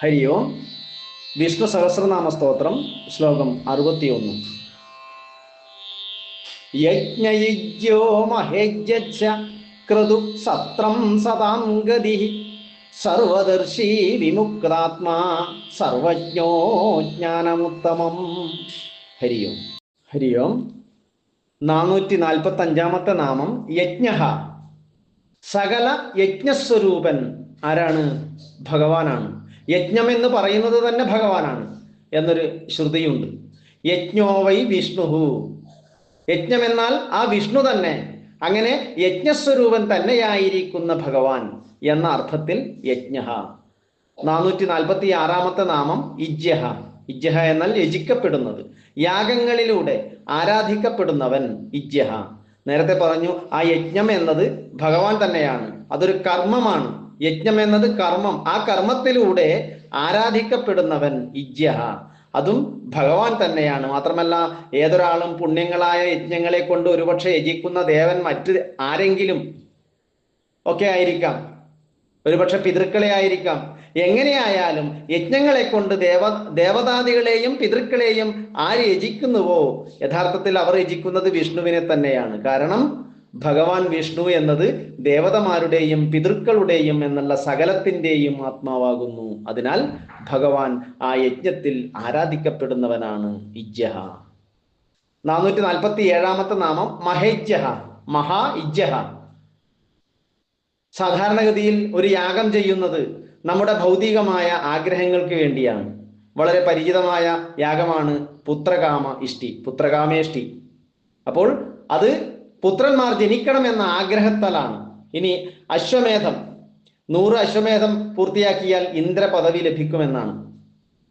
ഹരി ഓം. വിഷ്ണു സഹസ്രനാമ സ്തോത്രം, ശ്ലോകം 61. യജ്ഞയുജ്യോ മഹേജ്യച്ച ക്രതു സത്രം സതാം ഗതി സർവദർശി വിമുക്താത്മാ സർവജ്ഞോ ജ്ഞാനമുത്തമം. ഹരി ഓം. ഹരി ഓം. 445 നാമം യജ്ഞ. സകല യജ്ഞസ്വരൂപൻ ആരാണ്? ഭഗവാനാണ്. യജ്ഞം എന്ന് പറയുന്നത് തന്നെ ഭഗവാനാണ് എന്നൊരു ശ്രുതിയുണ്ട്. യജ്ഞോ വൈ വിഷ്ണു. യജ്ഞം എന്നാൽ ആ വിഷ്ണു തന്നെ. അങ്ങനെ യജ്ഞസ്വരൂപൻ തന്നെയായിരിക്കുന്ന ഭഗവാൻ എന്ന അർത്ഥത്തിൽ യജ്ഞ. 446 നാമം ഇജ്യഹ. ഇജ്യഹ എന്നാൽ യജിക്കപ്പെടുന്നത്, യാഗങ്ങളിലൂടെ ആരാധിക്കപ്പെടുന്നവൻ ഇജ്യഹ. നേരത്തെ പറഞ്ഞു ആ യജ്ഞം എന്നത് ഭഗവാൻ തന്നെയാണ്, അതൊരു കർമ്മമാണ്. യജ്ഞം എന്നത് കർമ്മം, ആ കർമ്മത്തിലൂടെ ആരാധിക്കപ്പെടുന്നവൻ ഇജ്യഹ, അതും ഭഗവാൻ തന്നെയാണ്. മാത്രമല്ല, ഏതൊരാളും പുണ്യങ്ങളായ യജ്ഞങ്ങളെ കൊണ്ട് ഒരുപക്ഷെ യജിക്കുന്ന ദേവൻ മറ്റ് ആരെങ്കിലും ഒക്കെ ആയിരിക്കാം, ഒരുപക്ഷെ പിതൃക്കളെ ആയിരിക്കാം. എങ്ങനെയായാലും യജ്ഞങ്ങളെ കൊണ്ട് ദേവതാദികളെയും പിതൃക്കളെയും ആര് യജിക്കുന്നുവോ യഥാർത്ഥത്തിൽ അവർ യജിക്കുന്നത് വിഷ്ണുവിനെ തന്നെയാണ്. കാരണം ഭഗവാൻ വിഷ്ണു എന്നത് ദേവതമാരുടെയും പിതൃക്കളുടെയും എന്നുള്ള സകലത്തിൻ്റെയും ആത്മാവാകുന്നു. അതിനാൽ ഭഗവാൻ ആ യജ്ഞത്തിൽ ആരാധിക്കപ്പെടുന്നവനാണ് ഇജ്ജഹ. 447 നാമം മഹേജ്ജഹ. മഹാ ഇജ്ജഹ. സാധാരണഗതിയിൽ ഒരു യാഗം ചെയ്യുന്നത് നമ്മുടെ ഭൗതികമായ ആഗ്രഹങ്ങൾക്ക് വേണ്ടിയാണ്. വളരെ പരിചിതമായ യാഗമാണ് പുത്രകാമ ഇഷ്ടി, പുത്രകാമേഷ്ടി. അപ്പോൾ അത് പുത്രന്മാർ ജനിക്കണമെന്ന ആഗ്രഹത്താലാണ്. ഇനി അശ്വമേധം, 100 അശ്വമേധം പൂർത്തിയാക്കിയാൽ ഇന്ദ്ര പദവി ലഭിക്കുമെന്നാണ്.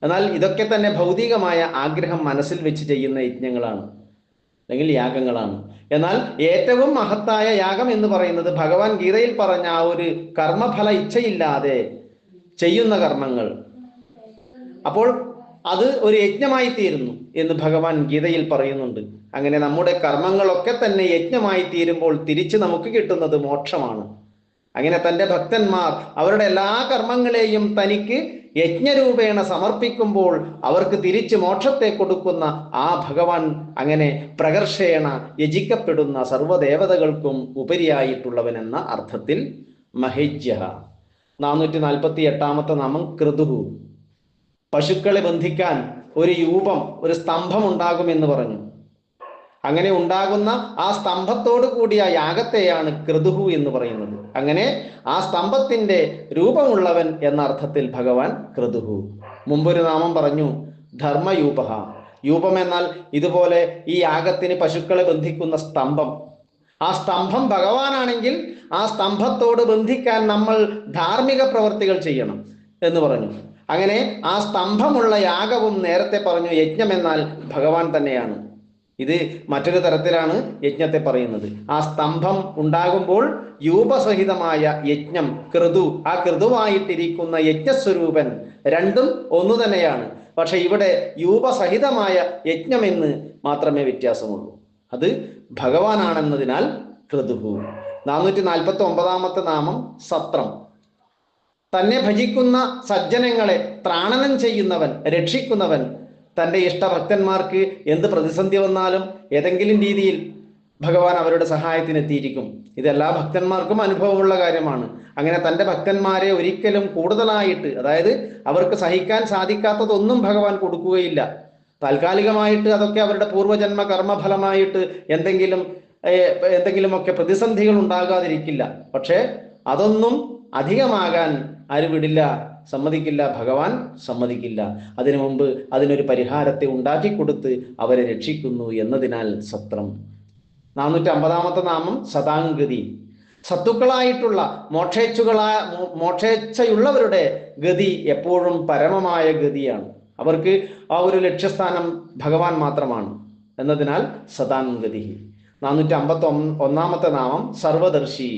എന്നാൽ ഇതൊക്കെ തന്നെ ഭൗതികമായ ആഗ്രഹം മനസ്സിൽ വെച്ച് ചെയ്യുന്ന യജ്ഞങ്ങളാണ്, അല്ലെങ്കിൽ യാഗങ്ങളാണ്. എന്നാൽ ഏറ്റവും മഹത്തായ യാഗം എന്ന് പറയുന്നത് ഭഗവാൻ ഗീതയിൽ പറഞ്ഞ ആ ഒരു കർമ്മഫല ഇച്ഛയില്ലാതെ ചെയ്യുന്ന കർമ്മങ്ങൾ. അപ്പോൾ അത് ഒരു യജ്ഞമായി തീരുന്നു എന്ന് ഭഗവാൻ ഗീതയിൽ പറയുന്നുണ്ട്. അങ്ങനെ നമ്മുടെ കർമ്മങ്ങളൊക്കെ തന്നെ യജ്ഞമായി തീരുമ്പോൾ തിരിച്ച് നമുക്ക് കിട്ടുന്നത് മോക്ഷമാണ്. അങ്ങനെ തൻ്റെ ഭക്തന്മാർ അവരുടെ എല്ലാ കർമ്മങ്ങളെയും തനിക്ക് യജ്ഞരൂപേണ സമർപ്പിക്കുമ്പോൾ അവർക്ക് തിരിച്ച് മോക്ഷത്തെ കൊടുക്കുന്ന ആ ഭഗവാൻ അങ്ങനെ പ്രകർഷേണ യജിക്കപ്പെടുന്ന സർവ്വദേവതകൾക്കും ഉപരിയായിട്ടുള്ളവൻ എന്ന അർത്ഥത്തിൽ മഹേജ്യഹ. 448 നാമം ക്രതുഹു. പശുക്കളെ ബന്ധിക്കാൻ ഒരു യൂപം, ഒരു സ്തംഭം ഉണ്ടാകുമെന്ന് പറഞ്ഞു. അങ്ങനെ ഉണ്ടാകുന്ന ആ സ്തംഭത്തോടു കൂടിയ യാഗത്തെയാണ് ക്രതുഹു എന്ന് പറയുന്നത്. അങ്ങനെ ആ സ്തംഭത്തിന്റെ രൂപമുള്ളവൻ എന്ന അർത്ഥത്തിൽ ഭഗവാൻ ക്രതുഹു. മുമ്പൊരു നാമം പറഞ്ഞു ധർമ്മയൂപഹ. യൂപം എന്നാൽ ഇതുപോലെ ഈ യാഗത്തിന് പശുക്കളെ ബന്ധിക്കുന്ന സ്തംഭം. ആ സ്തംഭം ഭഗവാനാണെങ്കിൽ ആ സ്തംഭത്തോട് ബന്ധിക്കാൻ നമ്മൾ ധാർമ്മിക പ്രവർത്തികൾ ചെയ്യണം എന്ന് പറഞ്ഞു. അങ്ങനെ ആ സ്തംഭമുള്ള യാഗവും നേരത്തെ പറഞ്ഞു യജ്ഞം എന്നാൽ ഭഗവാൻ തന്നെയാണ്. ഇത് മറ്റൊരു തരത്തിലാണ് യജ്ഞത്തെ പറയുന്നത്. ആ സ്തംഭം ഉണ്ടാകുമ്പോൾ യൂപസഹിതമായ യജ്ഞം, ക്രതു, ആ ക്രതുവായിട്ടിരിക്കുന്ന യജ്ഞസ്വരൂപൻ രണ്ടും ഒന്നു തന്നെയാണ്. പക്ഷെ ഇവിടെ യൂപസഹിതമായ യജ്ഞമെന്ന് മാത്രമേ വ്യത്യാസമുള്ളൂ. അത് ഭഗവാനാണെന്നതിനാൽ ക്രതുഹു. 449 നാമം സത്രം. തന്നെ ഭജിക്കുന്ന സജ്ജനങ്ങളെ ത്രാണനം ചെയ്യുന്നവൻ, രക്ഷിക്കുന്നവൻ. തൻ്റെ ഇഷ്ടഭക്തന്മാർക്ക് എന്ത് പ്രതിസന്ധി വന്നാലും ഏതെങ്കിലും രീതിയിൽ ഭഗവാൻ അവരുടെ സഹായത്തിനെത്തിയിരിക്കും. ഇതെല്ലാ ഭക്തന്മാർക്കും അനുഭവമുള്ള കാര്യമാണ്. അങ്ങനെ തൻ്റെ ഭക്തന്മാരെ ഒരിക്കലും കൂടുതലായിട്ട്, അതായത് അവർക്ക് സഹിക്കാൻ സാധിക്കാത്തതൊന്നും ഭഗവാൻ കൊടുക്കുകയില്ല. താൽക്കാലികമായിട്ട് അതൊക്കെ അവരുടെ പൂർവ്വജന്മ കർമ്മഫലമായിട്ട് എന്തെങ്കിലുമൊക്കെ പ്രതിസന്ധികൾ ഉണ്ടാകാതിരിക്കില്ല. പക്ഷേ അതൊന്നും അധികമാകാൻ ആര് വിടില്ല, സമ്മതിക്കില്ല, ഭഗവാൻ സമ്മതിക്കില്ല. അതിനു മുമ്പ് അതിനൊരു പരിഹാരത്തെ ഉണ്ടാക്കി കൊടുത്ത് അവരെ രക്ഷിക്കുന്നു എന്നതിനാൽ സത്രം. 450 നാമം സദാംഗതി. സത്തുക്കളായിട്ടുള്ള മോക്ഷേച്ഛയുള്ളവരുടെ ഗതി എപ്പോഴും പരമമായ ഗതിയാണ്. അവർക്ക് ആ ഒരു ലക്ഷ്യസ്ഥാനം ഭഗവാൻ മാത്രമാണ് എന്നതിനാൽ സദാംഗതി. 451 നാമം സർവദർശി.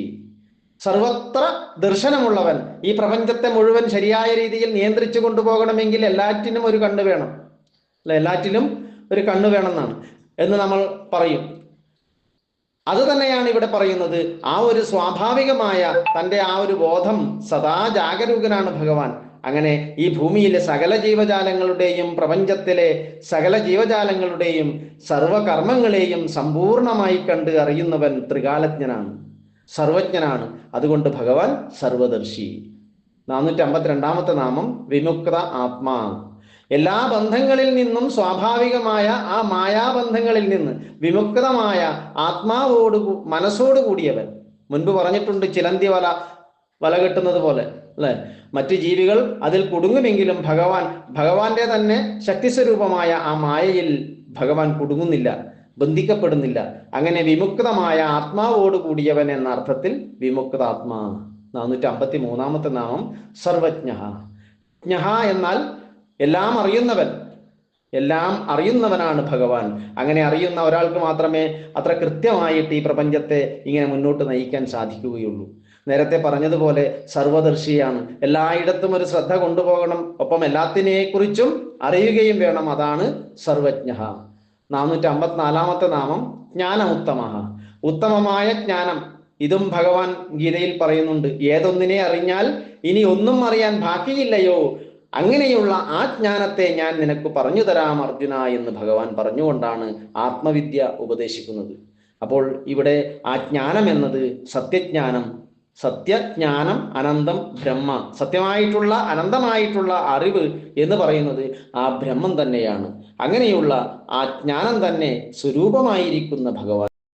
സർവത്ര ദർശനമുള്ളവൻ. ഈ പ്രപഞ്ചത്തെ മുഴുവൻ ശരിയായ രീതിയിൽ നിയന്ത്രിച്ചു കൊണ്ടുപോകണമെങ്കിൽ എല്ലാറ്റിനും ഒരു കണ്ണ് വേണം, അല്ല, എല്ലാറ്റിലും ഒരു കണ്ണ് വേണമെന്നാണ് എന്ന് നമ്മൾ പറയും. അത് തന്നെയാണ് ഇവിടെ പറയുന്നത്. ആ ഒരു സ്വാഭാവികമായ തൻ്റെ ആ ഒരു ബോധം, സദാ ജാഗരൂകനാണ് ഭഗവാൻ. അങ്ങനെ ഈ ഭൂമിയിലെ സകല ജീവജാലങ്ങളുടെയും പ്രപഞ്ചത്തിലെ സകല ജീവജാലങ്ങളുടെയും സർവകർമ്മങ്ങളെയും സമ്പൂർണമായി കണ്ട് അറിയുന്നവൻ ത്രികാലജ്ഞനാണ്, സർവജ്ഞനാണ്. അതുകൊണ്ട് ഭഗവാൻ സർവദർശി. 452 നാമം വിമുക്ത ആത്മാ. എല്ലാ ബന്ധങ്ങളിൽ നിന്നും സ്വാഭാവികമായ ആ മായാബന്ധങ്ങളിൽ നിന്ന് വിമുക്തമായ ആത്മാവോട് മനസ്സോട് കൂടിയവൻ. മുൻപ് പറഞ്ഞിട്ടുണ്ട്, ചിലന്തി വല കെട്ടുന്നത് പോലെ അല്ലെ, മറ്റു ജീവികൾ അതിൽ കുടുങ്ങുമെങ്കിലും ഭഗവാന്റെ തന്നെ ശക്തിസ്വരൂപമായ ആ മായയിൽ ഭഗവാൻ കുടുങ്ങുന്നില്ല, ബന്ധിക്കപ്പെടുന്നില്ല. അങ്ങനെ വിമുക്തമായ ആത്മാവോട് കൂടിയവൻ എന്ന അർത്ഥത്തിൽ വിമുക്താത്മാ. 453 നാമം സർവജ്ഞ. ജ്ഞ എന്നാൽ എല്ലാം അറിയുന്നവൻ, എല്ലാം അറിയുന്നവനാണ് ഭഗവാൻ. അങ്ങനെ അറിയുന്ന ഒരാൾക്ക് മാത്രമേ അത്ര കൃത്യമായിട്ട് ഈ പ്രപഞ്ചത്തെ ഇങ്ങനെ മുന്നോട്ട് നയിക്കാൻ സാധിക്കുകയുള്ളൂ. നേരത്തെ പറഞ്ഞതുപോലെ സർവദർശിയാണ്, എല്ലായിടത്തും ഒരു ശ്രദ്ധ കൊണ്ടുപോകണം, ഒപ്പം എല്ലാത്തിനെക്കുറിച്ചും അറിയുകയും വേണം. അതാണ് സർവജ്ഞ. 454 നാമം ജ്ഞാനമുത്തമ. ഉത്തമമായ ജ്ഞാനം, ഇതും ഭഗവാൻ ഗീതയിൽ പറയുന്നുണ്ട്. ഏതൊന്നിനെ അറിഞ്ഞാൽ ഇനി ഒന്നും അറിയാൻ ബാക്കിയില്ലയോ, അങ്ങനെയുള്ള ആ ജ്ഞാനത്തെ ഞാൻ നിനക്ക് പറഞ്ഞു തരാം അർജുന എന്ന് ഭഗവാൻ പറഞ്ഞുകൊണ്ടാണ് ആത്മവിദ്യ ഉപദേശിക്കുന്നത്. അപ്പോൾ ഇവിടെ ആ ജ്ഞാനം എന്നത് സത്യജ്ഞാനം, സത്യജ്ഞാനം അനന്തം ബ്രഹ്മ, സത്യമായിട്ടുള്ള അനന്തമായിട്ടുള്ള അറിവ് എന്ന് പറയുന്നത് ആ ബ്രഹ്മം തന്നെയാണ്. അങ്ങനെയുള്ള ആ ജ്ഞാനം തന്നെ സ്വരൂപമായിരിക്കുന്ന ഭഗവാൻ